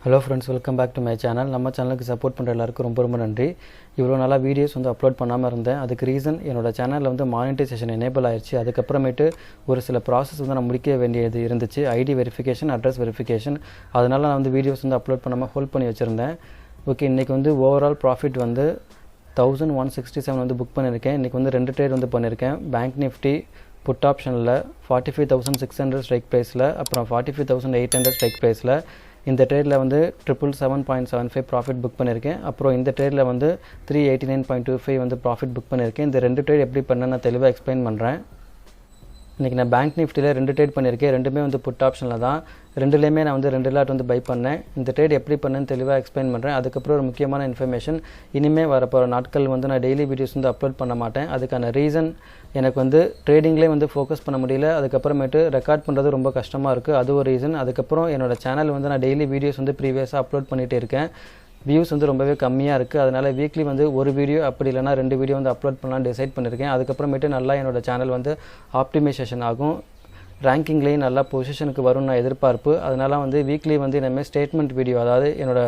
Hello friends, welcome back to my channel. நம்ம சேனலுக்கு support பண்ற எல்லாருக்கும் ரொம்ப நன்றி. இவ்வளவு நாளா வீடியோஸ் அப்லோட் பண்ணாம இருந்தேன். அதுக்கு ரீசன் என்னோட சேனல்ல மானிட்டைசேஷன் எனேபிள் ஆயிருச்சு. அதுக்கு அப்புறமேட்டு ஒரு சில process நான் முடிக்க வேண்டியது இருந்துச்சு. ID verification, address verification. அதனால நான் வீடியோஸ் அப்லோட் பண்ணாம ஹோல்ட் பண்ணி வச்சிருந்தேன். ஓகே, இன்னைக்கு ஓவரால் ப்ராஃபிட் 1167 புக் பண்ணிருக்கேன். இன்னைக்கு ரெண்டு ட்ரேட் பண்ணிருக்கேன். பேங்க் நிஃப்டி புட் ஆப்ஷன்ல 45600 ஸ்ட்ரைக் பிரைஸ்ல அப்புறம் 45800 ஸ்ட்ரைக் பிரைஸ்ல இந்த ட்ரேட்ல 777.75 ப்ராஃபிட் புக் பண்ணிருக்கேன். அப்புறம் இந்த ட்ரேட்ல 389.25 ப்ராஃபிட் புக் பண்ணிருக்கேன். இந்த ரெண்டு ட்ரேட் எப்படி பண்ணேன்னு நான் தெளிவா எக்ஸ்பிளைன் பண்றேன். இன்னைக்கு நான் பேங்க் நிஃப்டில ரெண்டு ட்ரேட் பண்ணிருக்கேன். ரெண்டுமே புட் ஆப்ஷன்ல தான். ரெண்டுலயுமே நான் ரெண்டு லாட் பை பண்ணேன். இந்த ட்ரேட் எப்படி பண்ணேன்னு தெளிவா எக்ஸ்பிளைன் பண்றேன். அதுக்கு அப்புறம் ஒரு முக்கியமான இன்ஃபர்மேஷன், இனிமே வரப்போற நாட்கள் நான் டெய்லி வீடியோஸ் அப்லோட் பண்ண மாட்டேன். அதுக்கான ரீசன் எனக்கு ட்ரேடிங்லயே ஃபோக்கஸ் பண்ண முடியல. அதுக்கு அப்புறமேட்டு ரெக்கார்ட் பண்றது ரொம்ப கஷ்டமா இருக்கு. அது ஒரு ரீசன். அதுக்கு அப்புறம் என்னோட சேனல் நான் டெய்லி வீடியோஸ் ப்ரீவியஸா அப்லோட் பண்ணிட்டே இருக்கேன். வியூஸ் ரொம்பவே கம்மியா இருக்கு. அதனால வீக்லி ஒரு வீடியோ அப்படி இல்லனா ரெண்டு வீடியோ அப்லோட் பண்ணலாம்னு டிசைட் பண்ணிருக்கேன். அதுக்கு அப்புறமேட்டு நல்லா என்னோட சேனல் ஆப்டிமைசேஷன் ஆகும். ரேங்கிங்லயே நல்ல பொசிஷனுக்கு வரும் நான் எதிர்பார்ப்பு. அதனால வீக்லி நம்ம ஸ்டேட்மென்ட் வீடியோ, அதாவது என்னோட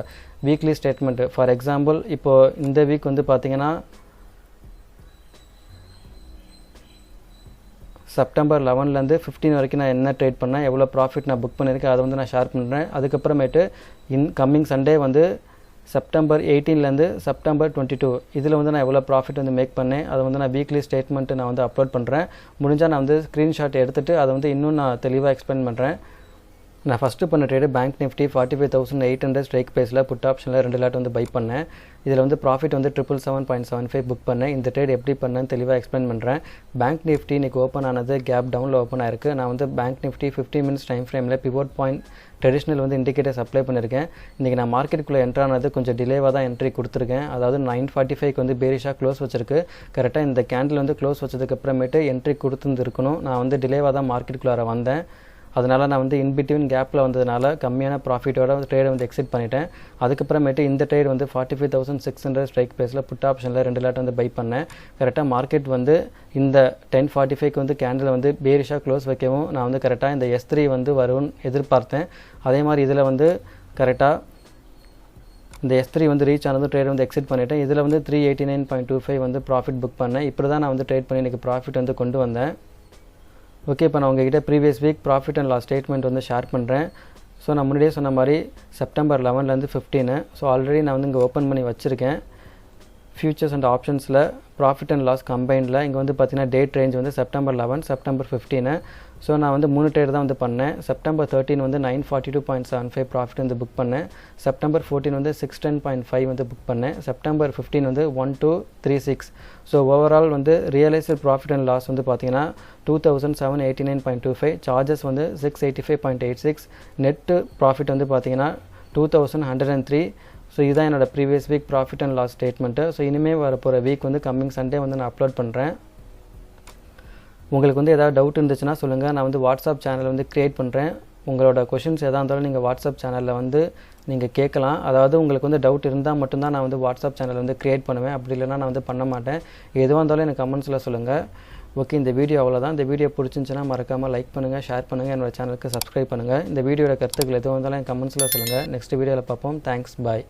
வீக்லி ஸ்டேட்மென்ட். ஃபார் எக்ஸாம்பிள் இப்போ இந்த வீக் பாத்தீங்கன்னா செப்டம்பர் 11 ல இருந்து 15 வரைக்கும் நான் என்ன ட்ரேட் பண்ணேன், எவ்வளவு ப்ராஃபிட் நான் புக் பண்ணிருக்கேன், அதை நான் ஷேர் பண்றேன். அதுக்கு அப்புறமேட்டு கம்மிங் சண்டே செப்டம்பர் 18 ல இருந்து செப்டம்பர் 22 இதுல நான் எவ்வளவு ப்ராஃபிட் மேக் பண்ணேன், அதை நான் வீக்லி ஸ்டேட்மென்ட் நான் அப்லோட் பண்றேன். முடிஞ்சா நான் ஸ்கிரீன்ஷாட் எடுத்துட்டு அதை இன்னும் நான் தெளிவா எக்ஸ்பிளைன் பண்றேன். நான் ஃபர்ஸ்ட் பண்ண ட்ரேட் பேங்க் நிஃப்டி 45800 ஸ்ட்ரைக் பிரைஸ்ல புட் ஆப்ஷன்ல ரெண்டு லாட் பை பண்ணேன். இதுல ப்ராஃபிட் 777.75 புக் பண்ணேன். இந்த ட்ரேட் எப்படி பண்ணேன்னு தெளிவா எக்ஸ்பிளைன் பண்றேன். பேங்க் நிஃப்டி இன்னைக்கு ஓபன் ஆனது கேப் டவுன்ல ஓபன் ஆயிருக்கு. நான் பேங்க் நிஃப்டி 15 மினிட்ஸ் டைம் ஃப்ரேம்ல pivot point traditional indicators apply பண்ணிருக்கேன். இன்னைக்கு நான் மார்க்கெட்டுக்குள்ள என்டர் ஆனது கொஞ்சம் டிலேவா தான் என்ட்ரி கொடுத்திருக்கேன். அதாவது 9:45க்கு பேரிஷா க்ளோஸ் வச்சிருக்கு. கரெக்ட்டா இந்த கேண்டில் க்ளோஸ் வச்சதுக்கு அப்புறமேட்டு என்ட்ரி கொடுத்திருக்கணும். நான் டிலேவா தான் மார்க்கெட்டுக்குள்ள வந்தேன். அதனால நான் இன் பிட்வீன் கேப்ல வந்ததனால கம்மியான ப்ராஃபிட்டோட ட்ரேட் எக்ஸிட் பண்ணிட்டேன். அதுக்கு அப்புறமேட்டு இந்த ட்ரேட் 45600 ஸ்ட்ரைக் பிரைஸ்ல புட் ஆப்ஷன்ல ரெண்டு லாட் பை பண்ணேன். கரெக்ட்டா மார்க்கெட் இந்த 10:45க்கு கேண்டில் பேரிஷா க்ளோஸ் வைக்கவும் நான் கரெக்ட்டா இந்த S3 வரும்னு எதிர்பார்த்தேன். அதே மாதிரி இதுல கரெக்ட்டா இந்த S3 ரீச் ஆனது ட்ரேட் எக்ஸிட் பண்ணிட்டேன். இதுல 389.25 ப்ராஃபிட் புக் பண்ணேன். இப்படி தான் நான் ட்ரேட் பண்ணி எனக்கு ப்ராஃபிட் கொண்டு வந்தேன். ஓகே, இப்போ நான் உங்ககிட்ட previous week profit and loss statement share பண்ணுறேன். ஸோ நான் முன்னாடியே சொன்ன மாதிரி செப்டம்பர் 11 ல இருந்து 15. ஸோ ஆல்ரெடி நான் இங்கே ஓப்பன் பண்ணி வச்சுருக்கேன். ஃபியூச்சர்ஸ் அண்ட் ஆப்ஷன்ஸில் ப்ராஃபிட் அண்ட் லாஸ் கம்பைனில் இங்கே பார்த்தீங்கன்னா date range September 11, September 15. So நான் 3 ட்ரேட் தான் பண்ணேன். செப்டம்பர் 13 942.75 ப்ராஃபிட் புக் பண்ணேன். செப்டம்பர் 14 610.5 புக் பண்ணேன். September 15 1236. So overall realised profit and loss பார்த்தீங்கன்னா 2789.25, சார்ஜஸ் 685.86, நெட் ப்ராஃபிட் பார்த்தீங்கன்னா 2103. ஸோ இதுதான் என்னோட previous week profit and loss statement. So இனிமேல் வரப்போகிற வீக் கம்மிங் சண்டே நான் அப்லோட் பண்ணுறேன். உங்களுக்கு ஏதாவது டவுட் இருந்துச்சுன்னா சொல்லுங்கள். நான் வாட்ஸ்அப் சேனல் கிரியேட் பண்ணுறேன். உங்களோட கொஷின்ஸ் எதாக இருந்தாலும் நீங்கள் வாட்ஸ்அப் சேனலில் நீங்கள் கேட்கலாம். அதாவது உங்களுக்கு டவுட் இருந்தால் மட்டும்தான் நான் வாட்ஸ்அப் சேனல் கிரியேட் பண்ணுவேன். அப்படி இல்லைனா நான் பண்ண மாட்டேன். எதுவாக இருந்தாலும் எனக்கு கமெண்ட்ஸில் சொல்லுங்கள். ஓகே, இந்த வீடியோ அவ்வளோதான். இந்த வீடியோ பிடிச்சிருந்துச்சுன்னா மறக்காமல் லைக் பண்ணுங்கள், ஷேர் பண்ணுங்கள், என்னோட சேனலுக்கு சப்ஸ்கிரைப் பண்ணுங்கள். இந்த வீடியோட கருத்துக்கள் எதுவாக இருந்தாலும் என் கமெண்ட்ஸில் சொல்லுங்கள். நெக்ஸ்ட் வீடியோவில் பார்ப்போம். தேங்க்ஸ், பாய்.